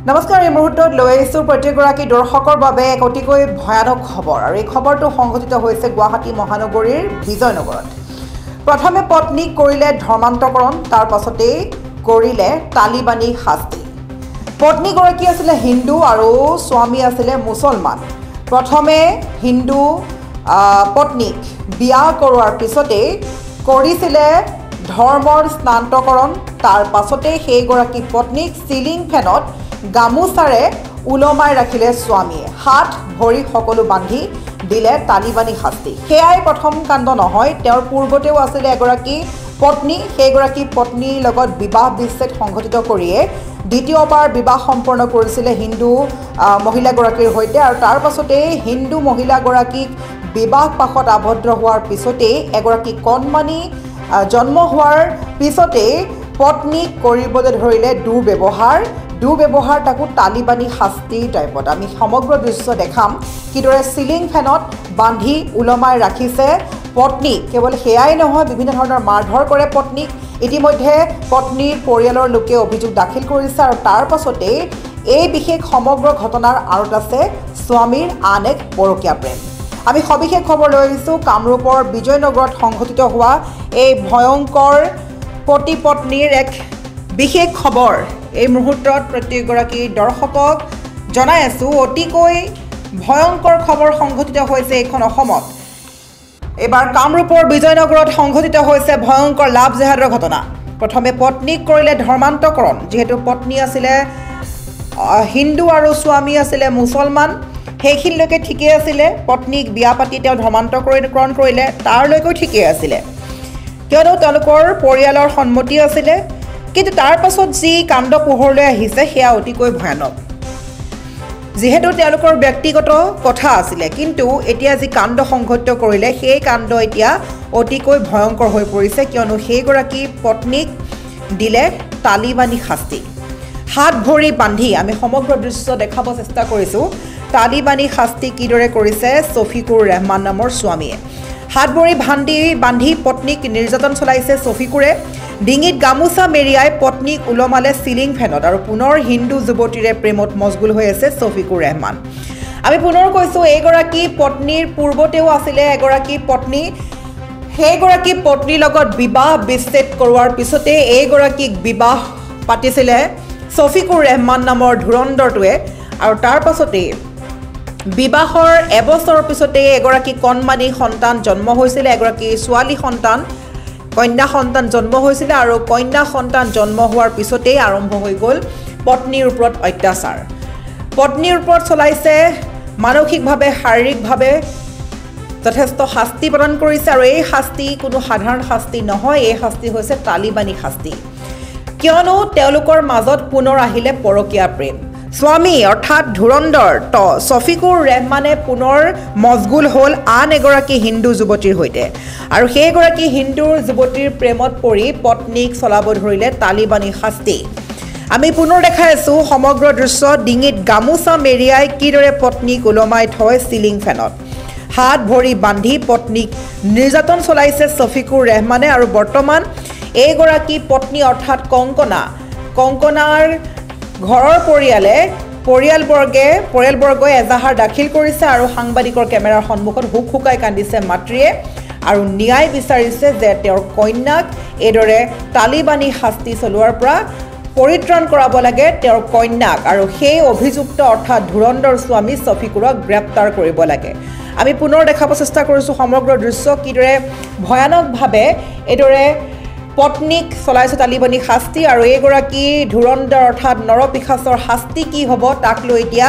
নমস্কাৰ এই মুহূৰ্তত লৈ আহিছোঁ প্ৰতিগৰাকী দৰ্শকৰ বাবে এক অতিকৈ ভয়ানক খবৰ আৰু এই খবৰটো সংঘটিত হৈছে গুৱাহাটী মহানগৰীৰ বিজয়নগৰত। প্ৰথমে পত্নীক কৰিলে ধৰ্মান্তকৰণ, তাৰ পাছতেই কৰিলে তালিবানী শাস্তি। পত্নীগৰাকী আছিলে হিন্দু আৰু স্বামী আছিলে মুছলমান। প্ৰথমে হিন্দু পত্নীক বিয়া কৰোৱাৰ পিছতেই কৰিছিলে ধৰ্মৰ স্নান্তকৰণ, তাৰ পাছতেই সেইগৰাকী পত্নীক চিলিং ফেনত গামোচাৰে ওলমাই ৰাখিলে স্বামীয়ে। হাত ভৰি সকলো বান্ধি দিলে তালিবানী শাস্তি। সেয়াই প্ৰথম কাণ্ড নহয়, তেওঁৰ পূৰ্বতেও আছিলে এগৰাকী পত্নী। সেইগৰাকী পত্নীৰ লগত বিবাহ বিচ্ছেদ সংঘটিত কৰিয়ে দ্বিতীয়বাৰ বিবাহ সম্পন্ন কৰিছিলে হিন্দু মহিলাগৰাকীৰ সৈতে আৰু তাৰ পাছতেই হিন্দু মহিলাগৰাকীক বিবাহ পাশত আবদ্ধ হোৱাৰ পিছতেই এগৰাকী কণমানি জন্ম হোৱাৰ পিছতেই পত্নীক কৰিবলৈ ধৰিলে দুৰ্ব্যৱহাৰ তাকো তালিবানী শাস্তিৰ টাইপত। আমি সমগ্ৰ দৃশ্য দেখাম কিদৰে চিলিং ফেনত বান্ধি ওলমাই ৰাখিছে পত্নীক। কেৱল সেয়াই নহয়, বিভিন্ন ধৰণৰ মাৰধৰ কৰে পত্নীক। ইতিমধ্যে পত্নীৰ পৰিয়ালৰ লোকে অভিযোগ দাখিল কৰিছে আৰু তাৰ পাছতেই এই বিশেষ সমগ্ৰ ঘটনাৰ আঁৰত আছে স্বামীৰ আন এক পৰকীয়া প্ৰেম। আমি সবিশেষ খবৰ লৈ আহিছোঁ কামৰূপৰ বিজয়নগৰত সংঘটিত হোৱা এই ভয়ংকৰ পতি পত্নীৰ এক বিশেষ খবৰ। এই মুহূৰ্তত প্ৰত্যেকগৰাকী দৰ্শকক জনাই আছোঁ অতিকৈ ভয়ংকৰ খবৰ সংঘটিত হৈছে এইখন অসমত। এইবাৰ কামৰূপৰ বিজয়নগৰত সংঘটিত হৈছে ভয়ংকৰ লাভ জেহাদৰ ঘটনা। প্ৰথমে পত্নীক কৰিলে ধৰ্মান্তকৰণ, যিহেতু পত্নী আছিলে হিন্দু আৰু স্বামী আছিলে মুছলমান। সেইখিনিলৈকে ঠিকেই আছিলে, পত্নীক বিয়া পাতি তেওঁ ধৰ্মান্তকৰণ কৰিলে, তাৰলৈকেও ঠিকেই আছিলে কিয়নো তেওঁলোকৰ পৰিয়ালৰ সন্মতি আছিলে। কিন্তু তাৰ পাছত যি কাণ্ড পোহৰলৈ আহিছে সেয়া অতিকৈ ভয়ানক। যিহেতু তেওঁলোকৰ ব্যক্তিগত কথা আছিলে, কিন্তু এতিয়া যি কাণ্ড সংঘটিত কৰিলে সেই কাণ্ড এতিয়া অতিকৈ ভয়ংকৰ হৈ পৰিছে, কিয়নো সেইগৰাকী পত্নীক দিলে তালিবানী শাস্তি। হাত ভৰি বান্ধি আমি সমগ্ৰ দৃশ্য দেখাব চেষ্টা কৰিছোঁ তালিবানী শাস্তি কিদৰে কৰিছে শফিকুৰ ৰেহমান নামৰ স্বামীয়ে। হাত ভৰি বান্ধি পত্নীক নিৰ্যাতন চলাইছে শফিকুৰে। ডিঙিত গামোচা মেৰিয়াই পত্নীক ওলমালে চিলিং ফেনত আৰু পুনৰ হিন্দু যুৱতীৰে প্ৰেমত মছগুল হৈ আছে শফিকুৰ ৰেহমান। আমি পুনৰ কৈছোঁ এইগৰাকী পত্নীৰ পূৰ্বতেও আছিলে এগৰাকী পত্নী। সেইগৰাকী পত্নীৰ লগত বিবাহ বিচ্ছেদ কৰোৱাৰ পিছতে এইগৰাকীক বিবাহ পাতিছিলে শফিকুৰ ৰেহমান নামৰ ধুৰন্ধৰটোৱে আৰু তাৰ পাছতেই বিবাহৰ এবছৰৰ পিছতেই এগৰাকী কণমানি সন্তান জন্ম হৈছিলে, এগৰাকী ছোৱালী সন্তান কন্যা সন্তান জন্ম হৈছিলে আৰু কন্যা সন্তান জন্ম হোৱাৰ পিছতেই আৰম্ভ হৈ গ'ল পত্নীৰ ওপৰত অত্যাচাৰ। পত্নীৰ ওপৰত চলাইছে মানসিকভাৱে শাৰীৰিকভাৱে যথেষ্ট শাস্তি প্ৰদান কৰিছে আৰু এই শাস্তি কোনো সাধাৰণ শাস্তি নহয়, এই শাস্তি হৈছে তালিবানী শাস্তি। কিয়নো তেওঁলোকৰ মাজত পুনৰ আহিলে পৰকীয়া প্ৰেম। স্বামী অৰ্থাৎ ধুৰন্ধৰ শফিকুৰ ৰেহমানে পুনৰ মছগুল হ'ল আন এগৰাকী হিন্দু যুৱতীৰ সৈতে আৰু সেইগৰাকী হিন্দু যুৱতীৰ প্ৰেমত পৰি পত্নীক চলাব ধৰিলে তালিবানী শাস্তি। আমি পুনৰ দেখাই আছোঁ সমগ্ৰ দৃশ্য। ডিঙিত গামোচা মেৰিয়াই কিদৰে পত্নীক ওলমাই থয় চিলিং ফেনত। হাত ভৰি বান্ধি পত্নীক নিৰ্যাতন চলাইছে শফিকুৰ ৰেহমানে আৰু বৰ্তমান এইগৰাকী পত্নী অৰ্থাৎ কংকনাৰ ঘৰৰ পৰিয়ালবৰ্গই এজাহাৰ দাখিল কৰিছে আৰু সাংবাদিকৰ কেমেৰাৰ সন্মুখত হুক হুকাই কান্দিছে মাতৃয়ে আৰু ন্যায় বিচাৰিছে যে তেওঁৰ কন্যাক এইদৰে তালিবানী শাস্তি চলোৱাৰ পৰা পৰিত্ৰাণ কৰাব লাগে তেওঁৰ কন্যাক আৰু সেই অভিযুক্ত অৰ্থাৎ ধুৰন্ধৰ স্বামী শফিকুৰক গ্ৰেপ্তাৰ কৰিব লাগে। আমি পুনৰ দেখাব চেষ্টা কৰিছোঁ সমগ্ৰ দৃশ্য কিদৰে ভয়ানকভাৱে এইদৰে পত্নীক চলাইছে তালিবানী শাস্তি আৰু এইগৰাকী ধুৰন্ধৰ অৰ্থাৎ নৰপিশাচৰ শাস্তি কি হ'ব তাক লৈ এতিয়া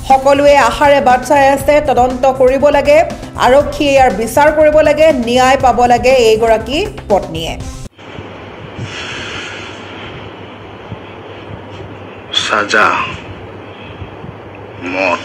সকলোৱে আশাৰে বাট চাই আছে। তদন্ত কৰিব লাগে, আৰক্ষীয়ে ইয়াৰ বিচাৰ কৰিব লাগে, ন্যায় পাব লাগে এইগৰাকী পত্নীয়ে। সাজা মত